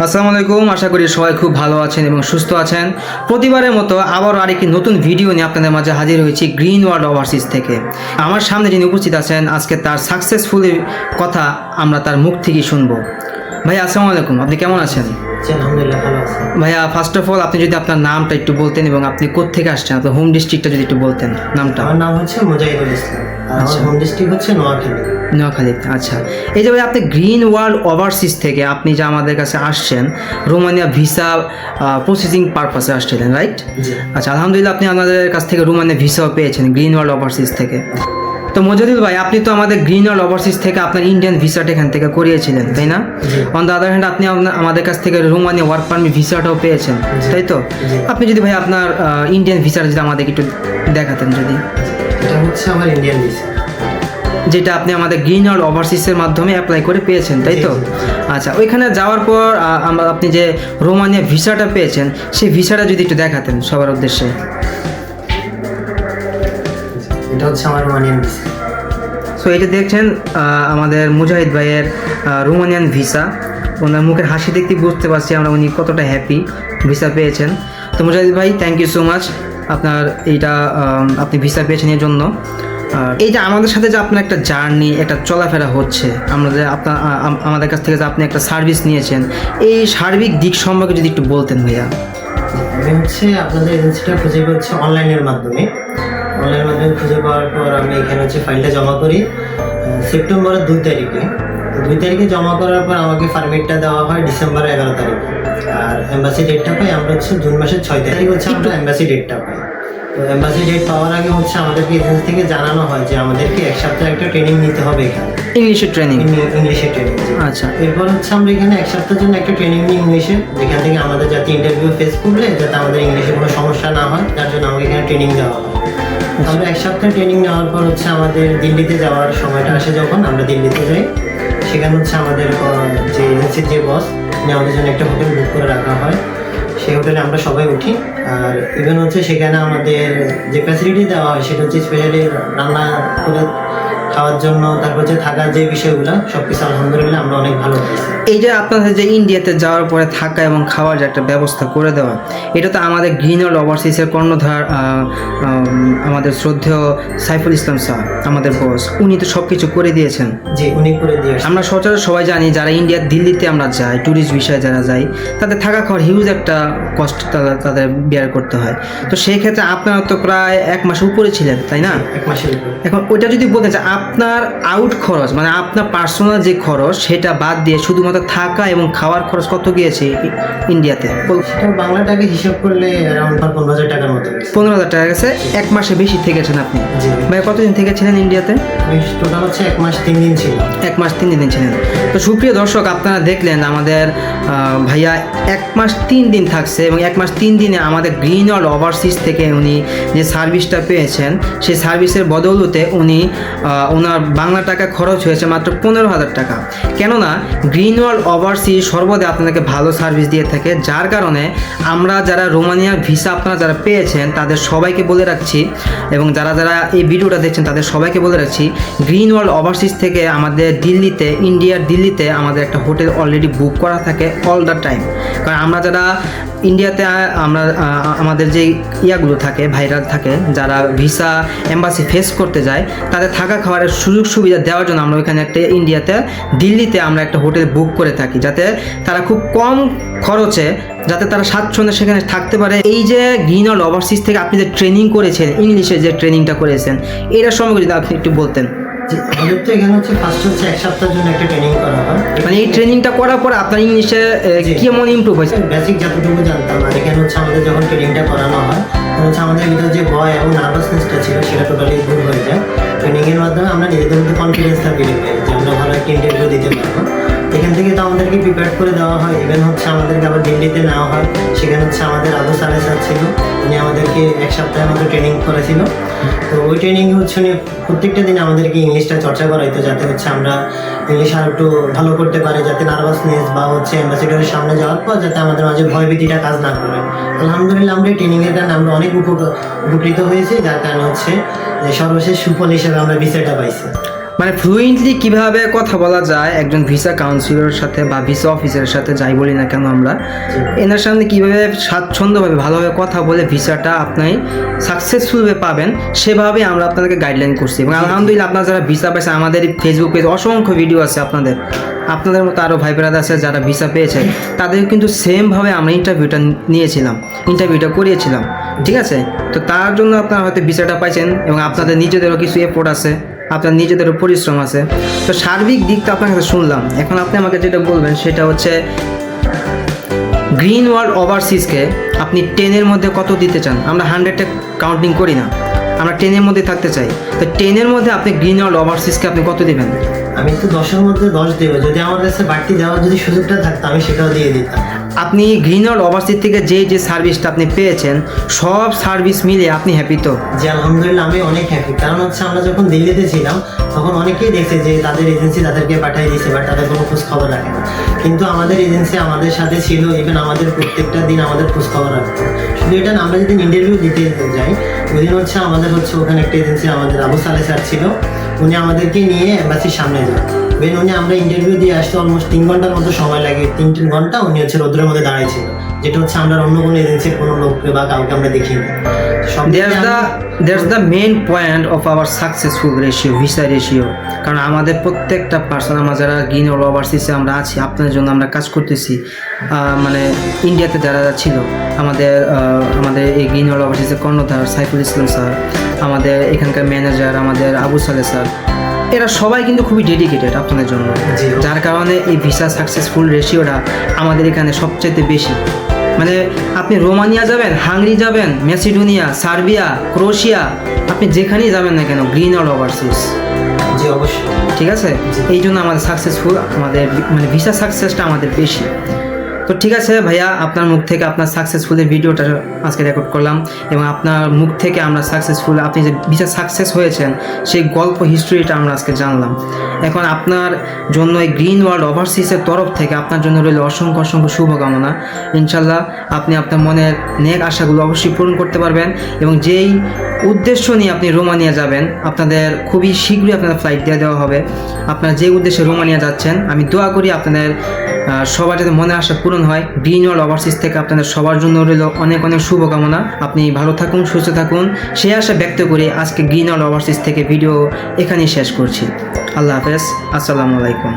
আসসালামু আলাইকুম, আশা করি সবাই খুব ভালো আছেন এবং সুস্থ আছেন। প্রতিবারের মতো আবারও আরেকটি নতুন ভিডিও নিয়ে আপনাদের মাঝে হাজির হয়েছি গ্রিন ওয়ার্ল্ড ওভারসিজ থেকে। আমার সামনে যিনি উপস্থিত আছেন, আজকে তার সাকসেসফুলের কথা আমরা তার মুখ থেকেই শুনবো। ভাইয়া আসসালামু আলাইকুম, আপনি কেমন আছেন? আলহামদুলিল্লাহ ভালো আছি। ভাইয়া ফার্স্ট অফ অল আপনি যদি আপনার নামটা একটু বলতেন এবং আপনি কোত্থেকে আসছেন, আপনার হোম ডিস্ট্রিক্টটা যদি একটু বলতেন নামটা। আমার নাম হচ্ছে মুজাহিদুল ইসলাম, আর আমার হোম ডিস্ট্রিক্ট হচ্ছে নোয়াখালী। নোয়াখালী, আচ্ছা। এই যে ভাই আপনি গ্রিন ওয়ার্ল্ড ওভারসিজ থেকে আপনি যে আমাদের কাছে আসছেন রোমানিয়া ভিসা প্রসেসিং পারপাসে আসছিলেন, রাইট? আচ্ছা, আলহামদুলিল্লাহ আপনি আমাদের কাছ থেকে রোমানিয়া ভিসাও পেয়েছেন গ্রিন ওয়ার্ল্ড ওভারসিজ থেকে। তো মজিদুল ভাই, আপনি তো আমাদের গ্রিন ওয়ার্ল্ড ওভারসিজ থেকে আপনার ইন্ডিয়ান ভিসাটা এখান থেকে করিয়েছিলেন, তাই না? অন দ্য আদার হ্যান্ড আপনি আমাদের কাছ থেকে রোমানিয়া ওয়ার্ক পারমিট ভিসাটাও পেয়েছেন, তাই তো? আপনি যদি ভাই আপনার ইন্ডিয়ান ভিসাটা যদি আমাদেরকে একটু দেখাতেন যদি। এটা হচ্ছে আমার ইন্ডিয়ান ভিসা, যেটা আপনি আমাদের গ্রিন ওয়ার্ল্ড ওভারসিজের মাধ্যমে অ্যাপ্লাই করে পেয়েছেন, তাই তো? আচ্ছা, ওইখানে যাওয়ার পর আপনি যে রোমানিয়া ভিসাটা পেয়েছেন সেই ভিসাটা যদি একটু দেখাতেন সবার উদ্দেশ্যে। এটা হচ্ছে আমার রোমানিয়ান ভিসা। সো এটা দেখছেন আমাদের মুজাহিদ ভাইয়ের রোমানিয়ান ভিসা। ওনার মুখের হাসি দেখতে বুঝতে পারছি আমরা উনি কতটা হ্যাপি ভিসা পেয়েছেন। তো মুজাহিদ ভাই, থ্যাংক ইউ সো মাচ আপনার এইটা আপনি ভিসা পেয়েছেন এর জন্য। এই যে আমাদের সাথে যে আপনার একটা জার্নি, একটা চলাফেরা হচ্ছে, আমরা যে আমাদের কাছ থেকে যে আপনি একটা সার্ভিস নিয়েছেন, এই সার্বিক দিক সম্পর্কে যদি একটু বলতেন ভাইয়া। আমি হচ্ছে আপনাদের এজেন্সিটা খুঁজে পেয়েছি অনলাইনের মাধ্যমে খুঁজে পাওয়ার পর আমি এখানে হচ্ছে ফাইলটা জমা করি সেপ্টেম্বরের 2 তারিখে। তো 2 তারিখে জমা করার পর আমাকে পারমিটটা দেওয়া হয় ডিসেম্বরের 11 তারিখে, আর এম্বাসি ডেটটা পাই আমরা হচ্ছে জুন মাসের 6 তারিখ হচ্ছে আমরা এম্বাসি ডেটটা পাই। তো এম্বাসি ডেট পাওয়ার আগে হচ্ছে আমাদেরকে এজেন্সি থেকে জানানো হয় যে আমাদেরকে এক সপ্তাহ একটা ট্রেনিং নিতে হবে এখানে, ইংলিশের ট্রেনিং। ইংলিশের ট্রেনিং। আচ্ছা, এরপর হচ্ছে আমরা এখানে এক সপ্তাহের জন্য একটা ট্রেনিং নিই ইংলিশে, যেখান থেকে আমাদের যাতে ইন্টারভিউ ফেস করলে যাতে আমাদের ইংলিশে কোনো সমস্যা না হয়, তার জন্য আমাকে এখানে ট্রেনিং দেওয়া হয়। আমরা এক সপ্তাহ ট্রেনিং নেওয়ার পর হচ্ছে আমাদের দিল্লিতে যাওয়ার সময়টা আসে, যখন আমরা দিল্লিতে যাই সেখানে হচ্ছে আমাদের যে এজেন্সির যে বস আমাদের জন্য একটা হোটেল বুক করে রাখা হয়। সেই হোটেলে আমরা সবাই উঠি, আর ইভেন হচ্ছে সেখানে আমাদের যে ফ্যাসিলিটি দেওয়া হয় সেটা হচ্ছে স্পেশালি রান্না করে খাওয়ার জন্য, তারপর হচ্ছে থাকার যে বিষয়গুলো সব কিছু আলহামদুলিল্লাহ আমরা অনেক ভালো পাইছি। এই যে আপনাদের যে ইন্ডিয়াতে যাওয়ার পরে থাকা এবং খাওয়ার যে একটা ব্যবস্থা করে দেওয়া, এটা তো আমাদের গ্রিন ওয়ার্ল্ড ওভারসিজের কর্ণধার আমাদের শ্রদ্ধেয় সাইফুল ইসলাম স্যার, আমাদের বস, উনি তো সব কিছু করে দিয়েছেন। জি, উনি করে দিয়েছেন। আমরা সচরাচর সবাই জানি যারা ইন্ডিয়ার দিল্লিতে আমরা যাই, ট্যুরিস্ট বিষয়ে যারা যাই, তাদের থাকা খাওয়ার হিউজ একটা কষ্ট তাদের বেয়ার করতে হয়। তো সেই ক্ষেত্রে আপনারা তো প্রায় 1 মাস উপরে ছিলেন, তাই না? 1 মাসের উপরে। এখন ওইটা যদি বলতে চাই, আপনার আউট খরচ মানে আপনার পার্সোনাল যে খরচ সেটা বাদ দিয়ে শুধুমাত্র থাকা এবং খাওয়ার খরচ কত গিয়েছে ইন্ডিয়াতে? সেটা বাংলা টাকা হিসাব করলে অ্যারাউন্ড 15,000 টাকার মতো। 15,000 টাকা গেছে। 1 মাসে বেশি থেকেছেন আপনি? জি। ভাই কতদিন থেকেছিলেন ইন্ডিয়াতে? টোটাল হচ্ছে 1 মাস 3 দিন ছিল। 1 মাস 3 দিন ছিলেন। তো সুপ্রিয় দর্শক, আপনারা দেখলেন আমাদের ভাইয়া 1 মাস 3 দিন থাকছে এবং 1 মাস 3 দিনে আমাদের গ্রিন ওয়ার্ল্ড ওভারসিজ থেকে উনি যে সার্ভিসটা পেয়েছেন সেই সার্ভিসের বদৌলতে উনি ওনার বাংলা টাকা খরচ হয়েছে মাত্র 15,000 টাকা। কেননা গ্রিন ওয়ার্ল্ড ওভারসিজ সর্বদা আপনাদেরকে ভালো সার্ভিস দিয়ে থাকে, যার কারণে আমরা যারা রোমানিয়ার ভিসা আপনারা যারা পেয়েছেন তাদের সবাইকে বলে রাখছি, এবং যারা যারা এই ভিডিওটা দেখছেন তাদের সবাইকে বলে রাখছি, গ্রিন ওয়ার্ল্ড ওভারসিজ থেকে আমাদের দিল্লিতে, ইন্ডিয়ার দিল্লিতে আমাদের একটা হোটেল অলরেডি বুক করা থাকে অল দ্য টাইম। কারণ আমরা যারা ইন্ডিয়াতে আমরা আমাদের যে ইয়াগুলো থাকে, ভাইরাল থাকে, যারা ভিসা এম্বাসি ফেস করতে যায় তাদের থাকা খাওয়ার সুযোগ সুবিধা দেওয়ার জন্য আমরা ওইখানে একটা ইন্ডিয়াতে দিল্লিতে আমরা একটা হোটেল বুক করে থাকি, যাতে তারা খুব কম খরচে যাতে তারা স্বাচ্ছন্দ্যে সেখানে থাকতে পারে। এই যে গ্রিন ওয়ার্ল্ড ওভারসিজ থেকে আপনি যে ট্রেনিং করেছেন, ইংলিশে যে ট্রেনিংটা করেছেন, এটার সম্পর্কে যদি আপনি একটু বলতেন। আমাদের তো এখানে হচ্ছে ফার্স্ট হচ্ছে 1 সপ্তাহের জন্য একটা ট্রেনিং করা হয়। মানে এই ট্রেনিংটা করার পর আপনার ইংলিশে কেমন ইমপ্রুভ হয়েছে? বেসিক যতটুকু জানতাম, আর এখানে হচ্ছে আমাদের যখন ট্রেনিংটা করানো হয় হচ্ছে আমাদের ভিতরে যে ভয় এবং নার্ভাসনেসটা ছিল সেটা টোটালি দূর হয়ে যায়। ট্রেনিংয়ের মাধ্যমে আমরা নিজেদের মধ্যে কনফিডেন্সটা ফিরে পাই যে আমরা ভালো একটা ইন্টারভিউ দিতে পারবো। এখান থেকে তো আমাদেরকে প্রিপেয়ার করে দেওয়া হয়। ইভেন হচ্ছে আমাদেরকে আবার দিল্লিতে নেওয়া হয়, সেখানে হচ্ছে আমাদের আবু সালে স্যার ছিল, উনি আমাদেরকে 1 সপ্তাহের মতো ট্রেনিং করেছিল। তো ওই ট্রেনিং হচ্ছে উনি প্রত্যেকটা দিন আমাদেরকে ইংলিশটা চর্চা করাইতো, যাতে হচ্ছে আমরা ইংলিশ আর একটু ভালো করতে পারি, যাতে নার্ভাসনেস বা হচ্ছে অ্যাম্বাসেডরের সামনে যাওয়ার পর যাতে আমাদের মাঝে ভয়ভীতিটা কাজ না করে। আলহামদুলিল্লাহ আমরা এই ট্রেনিংয়ের কারণে আমরা অনেক উপকৃত হয়েছি, যার কারণে হচ্ছে সর্বশেষ সুফল হিসেবে আমরা ভিসাটা পাইছি। মানে ফ্লুয়েন্টলি কিভাবে কথা বলা যায় একজন ভিসা কাউন্সিলরের সাথে বা ভিসা অফিসারের সাথে যাই বলি না কেন আমরা, এনার সামনে কিভাবে স্বাচ্ছন্দ্যভাবে ভালোভাবে কথা বলে ভিসাটা আপনি সাকসেসফুলভাবে পাবেন সেভাবে আমরা আপনাদেরকে গাইডলাইন করছি। এবং আলহামদুলিল্লাহ আপনারা যারা ভিসা পেয়েছেন, আমাদের ফেসবুক পেজ অসংখ্য ভিডিও আছে আপনাদের মতো আরও ভাই ব্রাদার আছে যারা ভিসা পেয়েছে, তাদের কিন্তু সেমভাবে আমরা ইন্টারভিউটা করিয়েছিলাম, ঠিক আছে? তো তার জন্য আপনারা হয়তো ভিসাটা পাইছেন এবং আপনাদের নিজেদেরও কিছু এফোর্ট আছে, আপনার নিজেদেরও পরিশ্রম আছে। তো সার্বিক দিকটা আপনার কাছে শুনলাম, এখন আপনি আমাকে যেটা বলবেন সেটা হচ্ছে গ্রিন ওয়ার্ল্ড ওভারসিজকে আপনি 10-এর মধ্যে কত দিতে চান? আমরা 100-টা কাউন্টিং করি না, আমরা 10-এর মধ্যে থাকতে চাই। তো 10-এর মধ্যে আপনি গ্রিন ওয়ার্ল্ড ওভারসিজকে আপনি কত দেবেন? আমি তো 10-এর মধ্যে 10 দেবো। যদি আমার কাছে বাড়তি দেওয়ার যদি সুযোগটা থাকতো আমি সেটাও দিয়ে দিতাম। আপনি গ্রিন ওয়ার্ল্ড ওভারসিজ থেকে যে সার্ভিসটা আপনি পেয়েছেন সব সার্ভিস মিলে আপনি হ্যাপি তো? যে আলহামদুলিল্লাহ আমি অনেক হ্যাপি। কারণ হচ্ছে আমরা যখন দিল্লিতে ছিলাম তখন অনেকেই দেখছে যে তাদের এজেন্সি তাদেরকে পাঠিয়ে দিয়েছে, বাট তাদের কোনো খোঁজ খবর রাখে না। কিন্তু আমাদের এজেন্সি আমাদের সাথে ছিল, ইভেন আমাদের প্রত্যেকটা দিন আমাদের খোঁজ খবর রাখতো। শুধু এটা না, আমরা যেদিন ইন্টারভিউ দিতে যাই ওই দিন হচ্ছে আমাদের ওখানে একটা এজেন্সি আমাদের আবু সালে স্যার ছিল, উনি আমাদেরকে নিয়ে এম্বাসির সামনে যান। উনি আমরা ইন্টারভিউ দিয়ে আসতে অলমোস্ট 3 ঘন্টার মতো সময় লাগে। 3 ঘন্টা উনি রোদ্রের মধ্যে দাঁড়াইছিল, যেটা আমরা অন্য কোনো এজেন্সির কোনো লোককে বা কাউকে আমরা দেখিনি। There's the main point of our successful ratio, visa ratio. কারণ আমাদের প্রত্যেকটা পার্সন, আমরা যারা গ্রিন ওয়ার্ল্ড ওভারসিজে আমরা আছি, আপনাদের জন্য আমরা কাজ করতেছি। মানে ইন্ডিয়াতে যারা ছিল আমাদের এই গ্রিন ওয়ার্ল্ড ওভারসিজের কর্ণধার সাইফুল ইসলাম স্যার, আমাদের এখানকার ম্যানেজার আমাদের আবু সালে স্যার, এরা সবাই কিন্তু খুবই ডেডিকেটেড আপনাদের জন্য, যার কারণে এই ভিসা সাকসেসফুল রেশিওটা আমাদের এখানে সবচেয়ে বেশি। মানে আপনি রোমানিয়া যাবেন, হাঙ্গরি যাবেন, ম্যাসিডোনিয়া, সার্বিয়া, ক্রোয়েশিয়া, আপনি যেখানেই যাবেন না কেন গ্রিন ওয়ার্ল্ড ওভারসিজ, জি অবশ্যই, ঠিক আছে? এই জন্য আমাদের মানে ভিসা সাকসেসটা আমাদের বেশি। তো ঠিক আছে ভাইয়া, আপনার মুখ থেকে আপনার সাকসেসফুলের ভিডিওটা আজকে রেকর্ড করলাম এবং আপনার মুখ থেকে আমরা আপনি যে ভিসা সাকসেস হয়েছেন সেই গল্প হিস্ট্রিটা আমরা আজকে জানলাম। এখন আপনার জন্য এই গ্রিন ওয়ার্ল্ড ওভারসিজের তরফ থেকে আপনার জন্য রইল অসংখ্য শুভকামনা। ইনশাল্লাহ আপনি আপনার মনের নেক আশাগুলো অবশ্যই পূরণ করতে পারবেন এবং যেই উদ্দেশ্য নিয়ে আপনি রোমানিয়া যাবেন, আপনাদের খুবই শীঘ্রই আপনাদের ফ্লাইট দিয়ে দেওয়া হবে। আপনারা যে উদ্দেশ্যে রোমানিয়া যাচ্ছেন, আমি দোয়া করি আপনাদের সবার যাতে মনে আশা পূরণ হয়। গ্রিন ওয়ার্ল্ড ওভারসিজ থেকে আপনাদের সবার জন্য রইল অনেক শুভকামনা। আপনি ভালো থাকুন, সুস্থ থাকুন, সেই আশা ব্যক্ত করে আজকে গ্রিন ওয়ার্ল্ড ওভারসিজ থেকে ভিডিও এখানেই শেষ করছি। আল্লাহ হাফেজ, আসসালামু আলাইকুম।